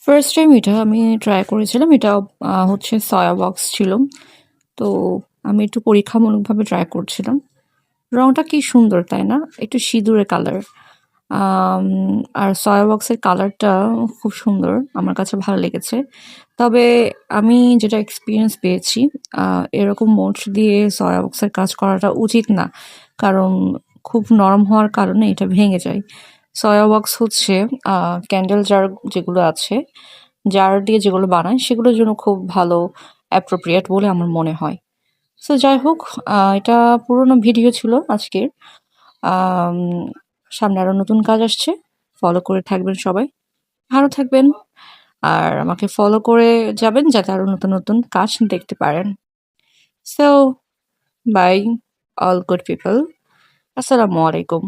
First time এটা আমি try করেছিলাম। এটা হচ্ছে সয়া বক্স ছিল। তো আমি একটু পরীক্ষামূলকভাবে ট্রাই করছিলাম। রংটা কি সুন্দর, তাই না? একটু সিঁদুরে কালার। আম আর সয়া বক্সের কালারটা খুব সুন্দর। আমার কাছে ভালো লেগেছে। তবে আমি যেটা এক্সপেরিয়েন্স পেয়েছি, আ এরকম মোল্ড দিয়ে সয়া বক্সের কাজ করাটা উচিত না। কারণ খুব নরম হওয়ার কারণে এটা ভেঙে যায়। সয়া বক্স হচ্ছে আ ক্যান্ডেল জার যেগুলো আছে, জার দিয়ে যেগুলো বানায় সেগুলোর জন্য খুব ভালো অ্যাপ্রোপ্রিয়েট বলে আমার মনে হয়। সো যাই হোক, এটা পুরোনো ভিডিও ছিল আজকের। আম সামনে আরো নতুন কাজ আসছে। ফলো করে থাকবেন সবাই। ভালো থাকবেন। আর আমাকে ফলো করে যাবেন যাতে আরো নতুন, নতুন কাজ দেখতে পারেন। So bye all good people. আসসালামু আলাইকুম।